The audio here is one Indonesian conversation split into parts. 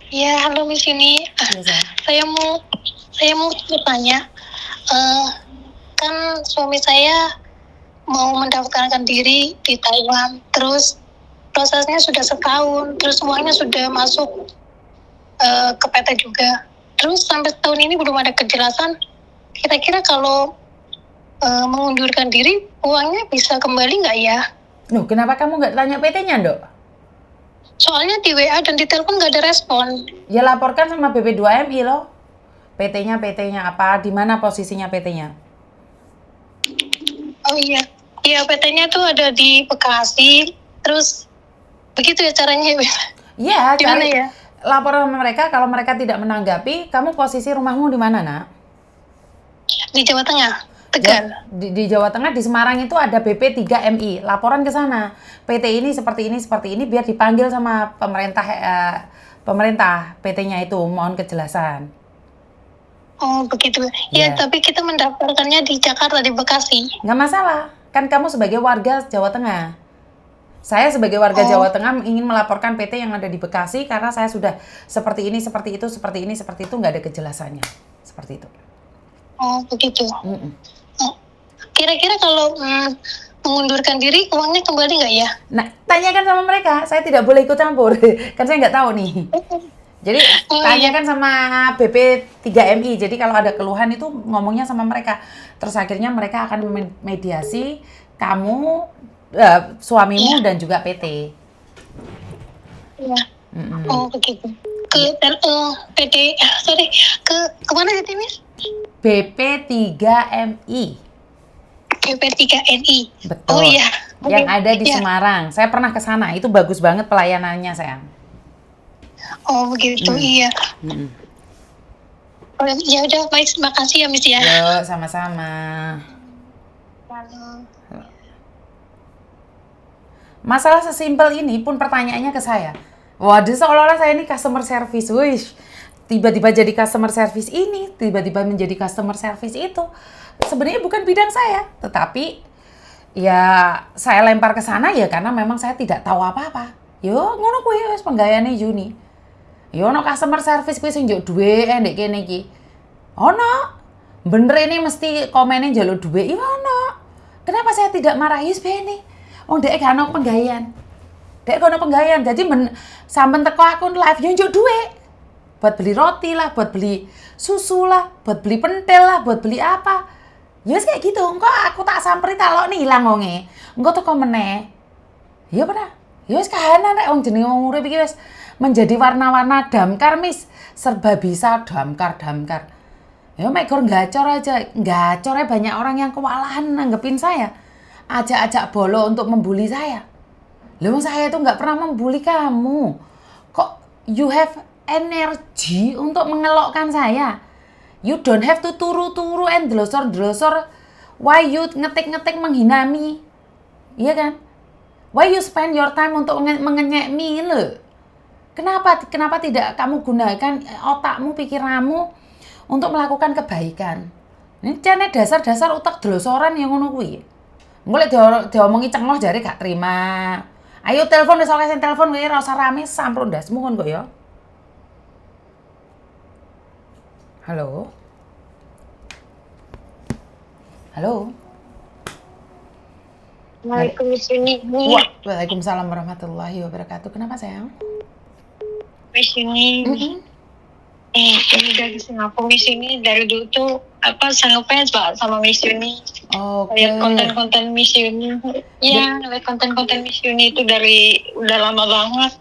Ya, halo Miss Yuni. Iya, sayang. Saya mau bertanya, eh, kan suami saya mau mendaftarkan diri di Taiwan, terus prosesnya sudah setahun, terus semuanya sudah masuk ke PT juga. Terus sampai tahun ini belum ada kejelasan. Kira-kira kalau mengundurkan diri, uangnya bisa kembali nggak ya? Loh, kenapa kamu nggak tanya PT-nya, Dok? Soalnya di WA dan di telepon nggak ada respon. Ya laporkan sama BP2MI loh. PT-nya apa? Di mana posisinya PT-nya? Oh iya, iya PT-nya tuh ada di Bekasi. Terus begitu ya caranya. Iya, Gimana cari ya? laporan sama mereka. Kalau mereka tidak menanggapi, kamu posisi rumahmu di mana, Nak? Di Jawa Tengah, Jawa, Tegal. di Jawa Tengah, di Semarang itu ada BP3MI. Laporan ke sana. PT ini seperti ini biar dipanggil sama pemerintah PT-nya itu, mohon kejelasan. Oh begitu. Ya, Ya, tapi kita mendaftarkannya di Jakarta, di Bekasi. nggak masalah. Kan kamu sebagai warga Jawa Tengah. Saya sebagai warga Oh, Jawa Tengah ingin melaporkan PT yang ada di Bekasi karena saya sudah seperti ini, seperti itu, seperti ini, seperti itu, nggak ada kejelasannya. Seperti itu. oh begitu. Mm-mm. Oh, kira-kira kalau mengundurkan diri, uangnya kembali nggak ya? Nah, tanyakan sama mereka. Saya tidak boleh ikut campur. Kan saya nggak tahu nih. Jadi Oh iya. tanyakan sama BP3MI. Jadi kalau ada keluhan itu ngomongnya sama mereka. Terus akhirnya mereka akan mediasi kamu, suamimu Iya. dan juga PT. Iya. Mm-mm. Oh begitu. PD, sorry, kemana tadi Miss? BP3MI. PP3NI. Oh Betul. iya. Yang Oke. ada di Ya. Semarang. Saya pernah ke sana. Itu bagus banget pelayanannya, sayang. Oh begitu. Mm. Iya. Mm-mm. Oh, ya udah, baik. Terima kasih ya Miss ya. Yuk, sama-sama. Lalu. Masalah sesimpel ini pun pertanyaannya ke saya. Waduh, seolah-olah saya ini customer service. Wish, tiba-tiba jadi customer service ini, tiba-tiba menjadi customer service itu. Sebenarnya bukan bidang saya, tetapi ya saya lempar ke sana ya karena memang saya tidak tahu apa-apa. Yo, ngono kuwi wis penggayane Juni. Yo ono customer service kuwi sing njuk duwe ndek kene iki. Ono. Bener ini mesti komennya njaluk duwe. Iya ono. Kenapa saya tidak marah Yus Beni? Oh, dek gak ono penggawean. Dek gak ono penggawean. Jadi sampean teko aku live yo njuk duwe. Buat beli roti lah, buat beli susu lah, buat beli pentil lah, buat beli apa. Ya wis kayak gitu. Engko aku tak samperi tak lok nih ilang wonge. Engko teko meneh. Ya pernah. Ya wis kahanan rek wong jenenge wong urip iki wis menjadi warna-warna damkar mis. Serba bisa damkar. Ya mek gor gacor aja. Gacornya banyak orang yang kewalahan nanggepin saya. Ajak-ajak bolo untuk membuli saya. Loh saya itu nggak pernah membuli kamu. Kok you have energy untuk mengelokkan saya? You don't have to turu-turu and delosor-delosor. Why you ngetik-ngetik menghina me? Iya kan? Why you spend your time untuk mengenyek me lo? Kenapa tidak kamu gunakan otakmu, pikiranmu untuk melakukan kebaikan? Ini cene dasar-dasar utak delosoran yang ngono kuwi. Mulai diomongi cengoh jare gak terima. Ayo telepon wis oleh telepon kowe ora usah rame sampro ndasmu kon kok ya. Halo. Halo. Assalamualaikum Miss Yuni. Waalaikumsalam warahmatullahi wabarakatuh. Kenapa sayang? Miss Yuni. Ini dari Singapura. Miss Yuni dari dulu tuh sangat fans banget sama Miss Yuni. Lihat konten-konten Miss Yuni. Iya, lihat konten-konten Miss Yuni itu dari udah lama banget.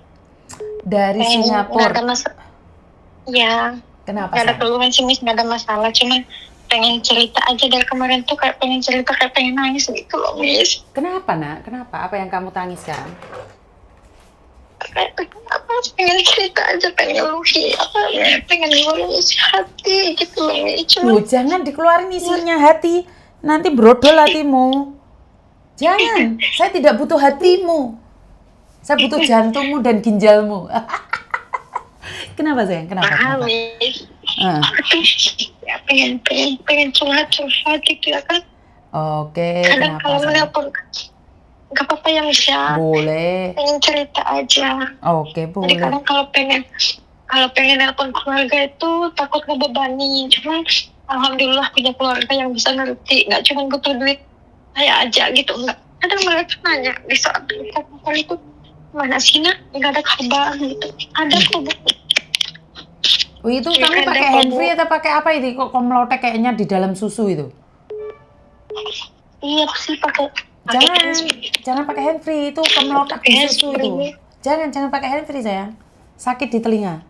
Dari Singapura. Nggak ada ya. Kenapa? Nggak ada keluhan sih Miss, nggak ada masalah. Cuman pengen cerita aja dari kemarin tuh kayak pengen cerita, kayak pengen nangis gitu loh Miss. Kenapa nak? Kenapa? Apa yang kamu tangiskan? Kayak pengen cerita aja, pengen ngeluarin isi hati gitu loh Miss. Loh, jangan dikeluarin isinya hati. Nanti brodol hatimu. Jangan. Saya tidak butuh hatimu. Saya butuh jantungmu dan ginjalmu. Kenapa sayang? Kenapa? Miss. Aku tuh ya pengen curhat gitu ya kan. Oke, Kadang kalau menelpon nggak apa-apa ya Miss ya. Boleh. Pengen cerita aja. Oke, boleh. Jadi kadang kalau pengen kalau pengen nelpon keluarga itu takut ngebebani. Cuman alhamdulillah punya keluarga yang bisa ngerti. Nggak cuma butuh duit saya aja gitu, enggak. Kadang mereka nanya di saat kita telepon itu, mana sih nak? Nggak ada kabar gitu. Ada kok Bu. Oh, itu Ya, kamu ada pakai kok, handfree Bu. atau pakai apa itu? Kok melotek kayaknya di dalam susu itu? Iya sih pakai Jangan pakai handfree, itu kemelotak di susu itu. Jangan pakai handfree sayang. Sakit di telinga.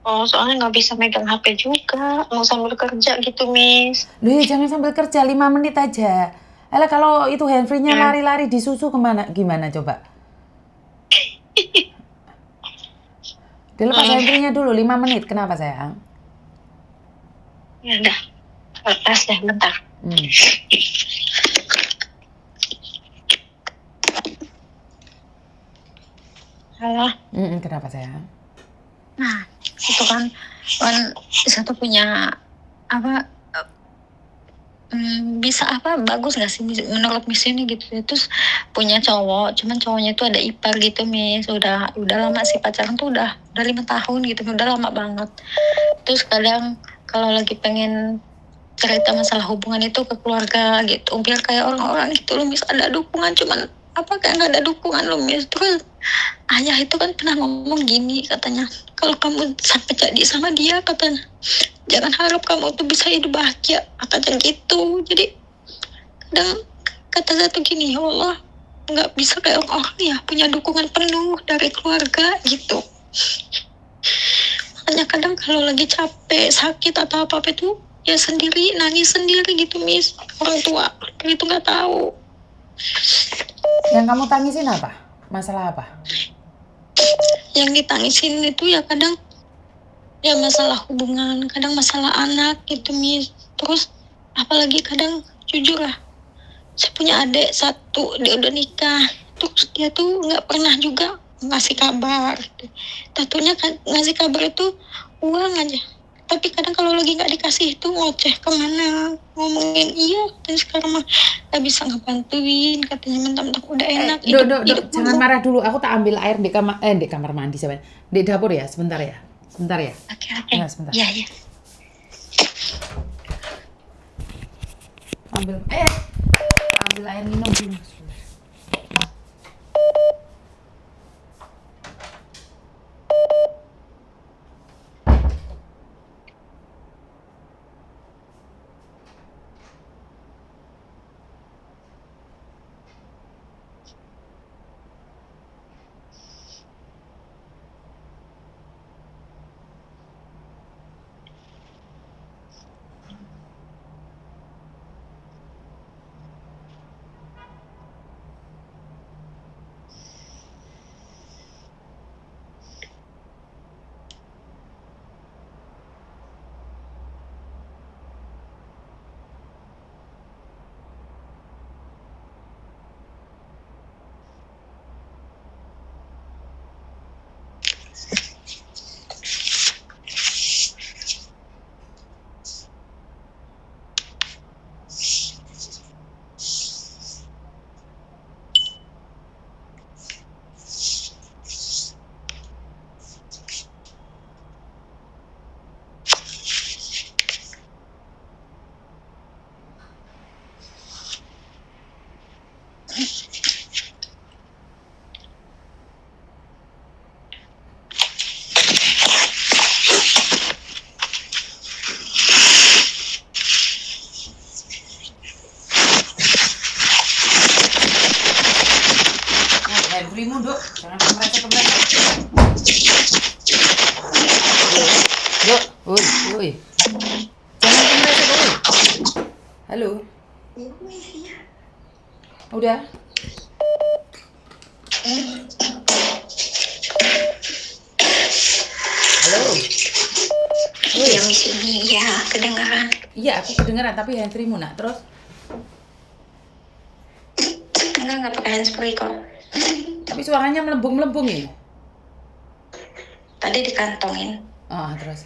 Oh, soalnya nggak bisa megang HP juga, mau sambil kerja gitu, Miss. Loh, ya jangan sambil kerja 5 menit aja. Alah, kalau itu handfree-nya lari-lari di susu kemana? Gimana coba? Dilepas handfree-nya dulu 5 menit. Kenapa sayang? Ya udah, lepas deh bentar. Halo. Kenapa sayang? Nah, itu kan satu punya apa bisa apa bagus nggak sih menurut Miss ini gitu. Terus punya cowok, cuman cowoknya tuh ada ipar gitu, Miss. Udah lama sih pacaran tuh udah 5 tahun gitu, udah lama banget. Terus kadang kalau lagi pengen cerita masalah hubungan itu ke keluarga gitu, biar kayak orang-orang gitu loh, Miss, ada dukungan. Cuman apa kayak nggak ada dukungan loh, Miss. Terus ayah itu kan pernah ngomong gini, katanya kalau kamu sampai jadi sama dia, katanya jangan harap kamu tuh bisa hidup bahagia, katanya gitu. Jadi kadang kata satu gini, ya Allah, nggak bisa kayak orang ya punya dukungan penuh dari keluarga gitu. Makanya kadang kalau lagi capek, sakit atau apa itu ya sendiri, nangis sendiri gitu, Miss. Orang tua itu nggak tahu. Yang kamu tangisin apa? Masalah apa? Yang ditangisin itu ya kadang ya masalah hubungan, kadang masalah anak gitu, Miss. Terus apalagi kadang jujur lah, saya punya adik satu, dia udah nikah, terus dia tuh nggak pernah juga ngasih kabar. Tentunya kan ngasih kabar itu uang aja, tapi kadang kalau lagi nggak dikasih itu ngoceh kemana, ngomongin iya, dan sekarang mah nggak bisa ngebantuin, katanya mentang-mentang udah enak hidup. Jangan marah dulu. Aku tak ambil air di kamar mandi sebentar. Di dapur ya, sebentar ya. Oke. Ya, sebentar. Iya. Ambil air minum dulu. Handfree-mu, Dok. Jangan kemreset-kemreset. Dok, woi. Jangan kemreset, woi. Halo. Udah. Halo. Iya, Miss, iya, kedengaran. Iya, aku kedengeran, tapi handfree-mu, nak. Terus? Enggak pakai handsfree kok. Tapi suaranya melembung-melembung ya? Tadi dikantongin. Terus?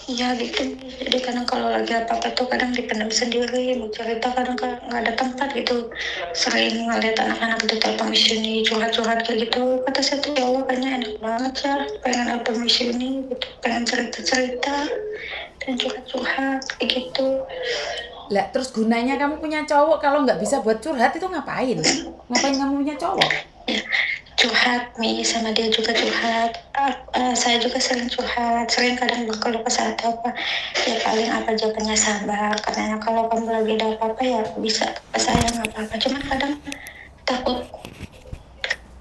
Iya gitu. Jadi kadang kalau lagi apa-apa tuh kadang dipendam sendiri, mau cerita kadang nggak ada tempat gitu. Sering ngeliat anak-anak di telepon sini curhat-curhat kayak gitu. Kata saya tuh ya Allah kayaknya enak banget ya, pengen telepon sini gitu, pengen cerita-cerita dan curhat-curhat kayak gitu. Lah, terus gunanya kamu punya cowok kalau nggak bisa buat curhat itu ngapain? Ngapain kamu punya cowok? Ya, curhat nih sama dia juga curhat. Saya juga sering curhat, sering kadang kalau kesal atau apa ya paling apa jawabannya sabar, katanya kalau kamu lagi ada apa-apa ya bisa ke saya nggak apa-apa, cuman kadang takut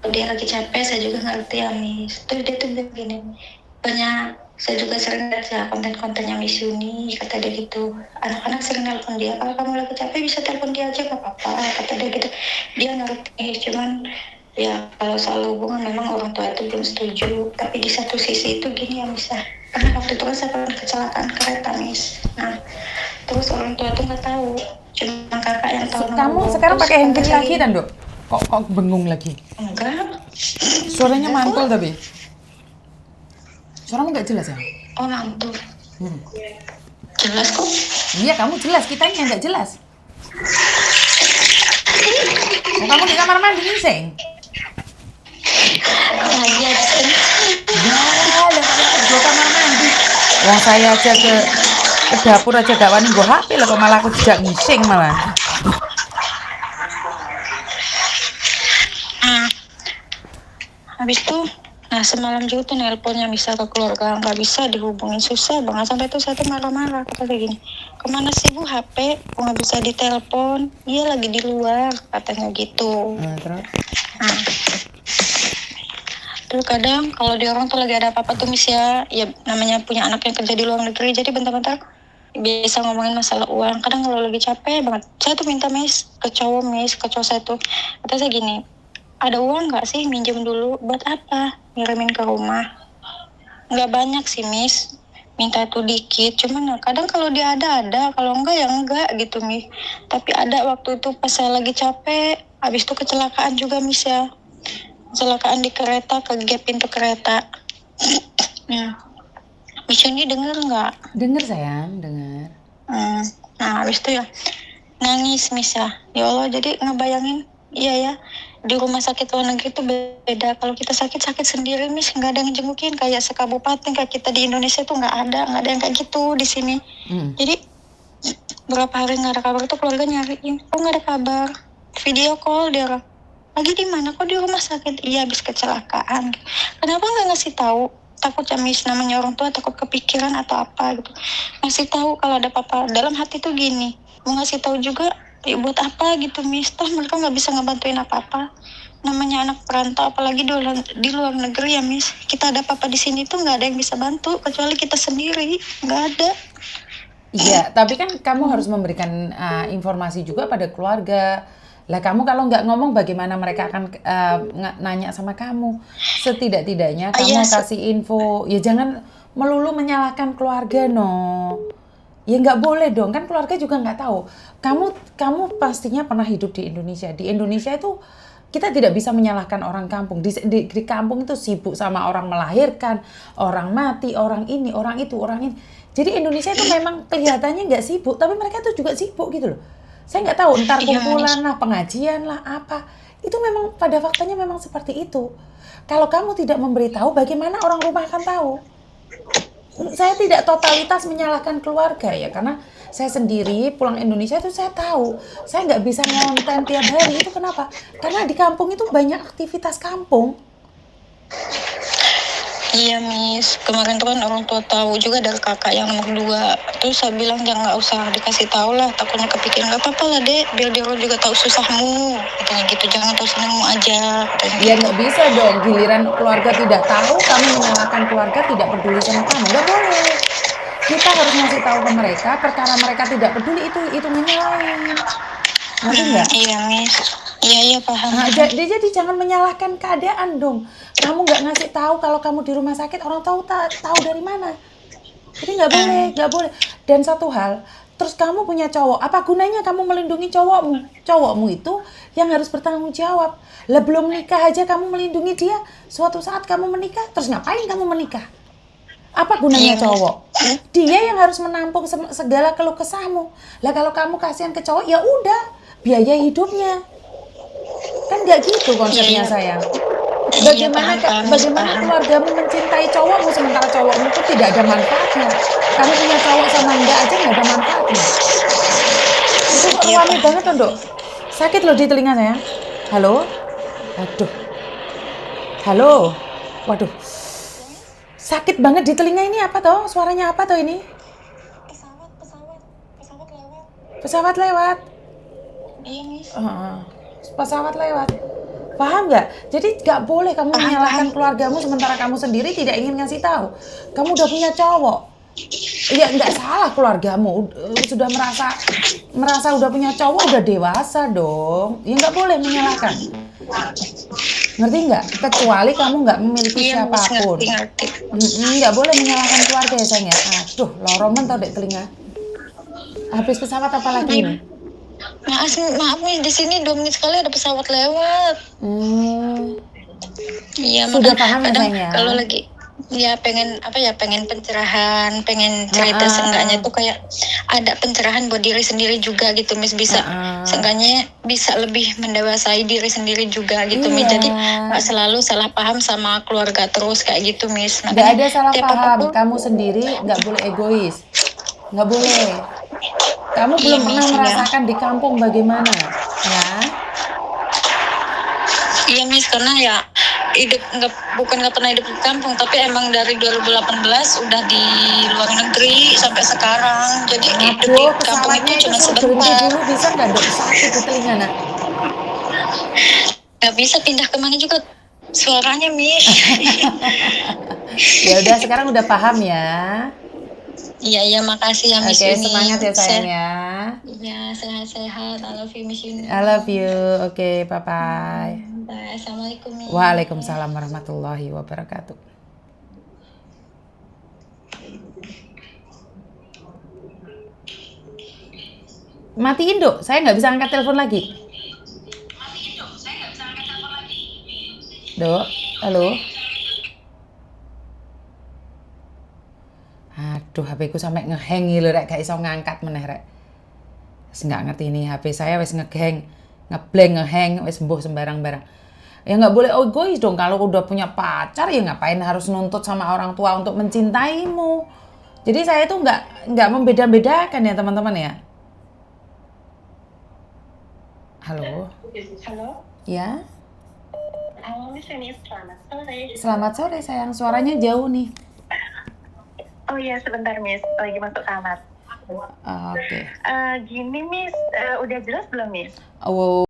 kalau dia lagi capek. Saya juga ngerti ya Miss, terus dia tuh bilang gini, banyak saya juga sering baca konten-kontennya Miss Yuni, kata dia gitu, anak-anak sering nelpon dia, kalau kamu lagi capek bisa telepon dia aja nggak apa-apa, kata dia gitu. Dia ngerti, cuman ya kalau soal hubungan memang orang tua itu belum setuju, tapi di satu sisi itu gini ya Miss ya, karena waktu itu kan saya pernah kecelakaan kereta Miss. Nah terus orang tua tuh nggak tahu, cuma kakak yang tahu nomor Kamu uang. sekarang Terus pakai handphone kakak lagi lagi kan, Dok? Kok bengong lagi? enggak, Suaranya enggak mantul kok. tapi. Suaramu nggak jelas ya? Oh mantul, Hmm. jelas kok. Iya, kamu jelas, kitanya yang nggak jelas. Oh, kamu di kamar mandi ngising? Lagi habis kencing. Ya, lah kok yang kedua kamar mandi. Wong saya aja ke dapur aja gak wani nggo HP lah kok malah aku dijak ngising malah. Hmm. Habis itu, nah semalam juga tuh nelponnya bisa ke keluarga, nggak bisa dihubungin, susah banget. Sampai tuh saya tuh marah-marah, kata kayak gini, kemana sih Bu HP, kok nggak bisa ditelepon, iya lagi di luar, katanya gitu. Terus? Nah, terus kadang kalau di orang tuh lagi ada apa-apa tuh Miss ya namanya punya anak yang kerja di luar negeri, jadi bentar-bentar biasa ngomongin masalah uang. Kadang kalau lagi capek banget, saya tuh minta Miss ke cowok saya tuh, kata saya gini, ada uang nggak sih minjem dulu, buat apa, ngirimin ke rumah. Nggak banyak sih Miss, minta tuh dikit, cuman kadang kalau dia ada, kalau enggak ya enggak gitu Miss. Tapi ada waktu itu pas saya lagi capek, habis itu kecelakaan juga Miss ya, kecelakaan di kereta, kegep pintu kereta. Miss ini denger nggak? Denger sayang, denger. Nah habis itu ya nangis Miss ya Allah, jadi ngebayangin, iya ya, di rumah sakit luar negeri itu beda. Kalau kita sakit sendiri Miss, nggak ada yang jengukin kayak sekabupaten, kayak kita di Indonesia tuh nggak ada yang kayak gitu di sini. Jadi berapa hari nggak ada kabar tuh keluarga nyariin, kok nggak ada kabar, video call dia, lagi di mana, kok di rumah sakit, iya habis kecelakaan. Kenapa nggak ngasih tahu, takut ya Miss, namanya orang tua takut kepikiran atau apa gitu. Ngasih tahu kalau ada apa-apa, dalam hati tuh gini, mau ngasih tahu juga ya buat apa gitu Miss, toh mereka nggak bisa ngebantuin apa-apa, namanya anak perantau apalagi di luar negeri ya Miss, kita ada apa-apa di sini tuh nggak ada yang bisa bantu kecuali kita sendiri, nggak ada. Iya, tapi kan kamu harus memberikan informasi juga pada keluarga. Lah kamu kalau nggak ngomong bagaimana mereka akan nanya sama kamu? Setidak-tidaknya kamu kasih info. Ya jangan melulu menyalahkan keluarga, no. Ya nggak boleh dong, kan keluarga juga nggak tahu. Kamu pastinya pernah hidup di Indonesia. Di Indonesia itu kita tidak bisa menyalahkan orang kampung. Di kampung itu sibuk sama orang melahirkan, orang mati, orang ini, orang itu, orang ini. Jadi Indonesia itu memang kelihatannya nggak sibuk, tapi mereka tuh juga sibuk gitu loh. Saya nggak tahu, entar kumpulan lah, pengajian lah, apa. Itu memang pada faktanya memang seperti itu. Kalau kamu tidak memberitahu, bagaimana orang rumah akan tahu? Saya tidak totalitas menyalahkan keluarga ya, karena saya sendiri pulang Indonesia itu saya tahu. Saya nggak bisa ngonten tiap hari, itu kenapa? Karena di kampung itu banyak aktivitas kampung. Iya Miss, kemarin tuh kan orang tua tahu juga dari kakak yang nomor 2. Terus saya bilang jangan, nggak usah dikasih tahu lah, takutnya kepikiran. Nggak apa-apa lah dek, biar dia juga tahu susahmu, katanya gitu. Jangan tahu senangmu aja, katanya Ya gitu. nggak bisa dong, giliran keluarga tidak tahu, kamu menyalahkan keluarga tidak peduli sama kamu. Nggak boleh. Kita harus ngasih tahu ke mereka, perkara mereka tidak peduli itu hitungannya lain. Ngerti nggak? Iya Miss, iya paham. Nah, jadi jangan menyalahkan keadaan dong. Kamu nggak ngasih tahu kalau kamu di rumah sakit, orang tahu dari mana? Jadi nggak boleh. Dan satu hal, terus kamu punya cowok, apa gunanya kamu melindungi cowokmu? Cowokmu itu yang harus bertanggung jawab. Lah belum nikah aja kamu melindungi dia, suatu saat kamu menikah, terus ngapain kamu menikah? Apa gunanya Iya. cowok? Dia yang harus menampung segala keluh kesahmu. Lah kalau kamu kasihan ke cowok, ya udah, biaya hidupnya. Kan nggak gitu konsepnya Iya, iya. sayang. Iya, Bagaimana paham, paham, Miss, bagaimana paham. keluargamu mencintai cowokmu sementara cowokmu pun tidak ada manfaatnya. Kamu punya cowok sama enggak aja nggak ada manfaatnya. Itu kok Iya, rame paham, banget toh, paham, Dok. Miss. Sakit loh di telinga sayang. Halo? Aduh. Halo? Waduh. Sakit banget di telinga ini apa toh? Suaranya apa toh ini? Pesawat lewat. Pesawat lewat. Iya, Miss. Heeh. Pesawat lewat. Paham nggak? Jadi nggak boleh kamu Paham, paham. menyalahkan keluargamu sementara kamu sendiri tidak ingin ngasih tahu. Kamu udah punya cowok. Ya nggak salah keluargamu sudah merasa udah punya cowok, udah dewasa dong. Ya nggak boleh menyalahkan. Ngerti nggak? Kecuali kamu nggak memiliki Iya, Miss, siapapun. ngerti. Nggak boleh menyalahkan keluarga ya sayang ya. Aduh, loromen tau dek telinga. Habis pesawat apa lagi ini? Maaf, maaf Miss, di sini 2 menit sekali ada pesawat lewat. Iya, Sudah makanya paham ya kadang sayang ya? kalau lagi ya pengen apa ya, pengen pencerahan, pengen cerita seenggaknya tuh kayak ada pencerahan buat diri sendiri juga gitu, Miss, bisa seenggaknya bisa lebih mendewasai diri sendiri juga gitu, Miss. Jadi nggak selalu salah paham sama keluarga terus kayak gitu, Miss. Nggak ada salah tiap paham. apapun, Kamu sendiri nggak boleh egois. Nggak boleh. Kamu iya, belum pernah Miss, iya. merasakan di kampung bagaimana, ya? Iya, Miss, karena ya bukan nggak pernah hidup di kampung, tapi emang dari 2018 udah di luar negeri sampai sekarang. Jadi hidup di Aduh, kampung pesawatnya itu itu cuma suruh berhenti sebentar. dulu bisa nggak dok? Sakit di telinga nak. Nggak bisa pindah kemana juga suaranya, Miss. Ya udah, sekarang udah paham ya. Iya, iya, makasih ya, Miss Oke, Yuni. semangat ya sayang ya. Iya, sehat-sehat. I love you, Miss Yuni. I love you. Oke, bye-bye. Bye. Assalamualaikum, Miss. Waalaikumsalam warahmatullahi wabarakatuh. Matiin dok, saya nggak bisa angkat telepon lagi. Dok, halo. Aduh, HP ku sampai ngehang lho rek, gak iso ngangkat meneh rek. Wis nggak ngerti ini HP saya wis ngehang, ngeblank, ngehang, wis sembuh sembarang-barang. Ya nggak boleh egois dong, kalau udah punya pacar ya ngapain harus nuntut sama orang tua untuk mencintaimu. Jadi saya tuh nggak membeda-bedakan ya teman-teman ya. Halo. Halo. Ya. Halo, Miss Yuni. Selamat sore. Selamat sore sayang, suaranya jauh nih. Oh iya, sebentar, Miss. Lagi masuk kamar. Oke. Gini, Miss. Udah jelas belum, Miss? Oh,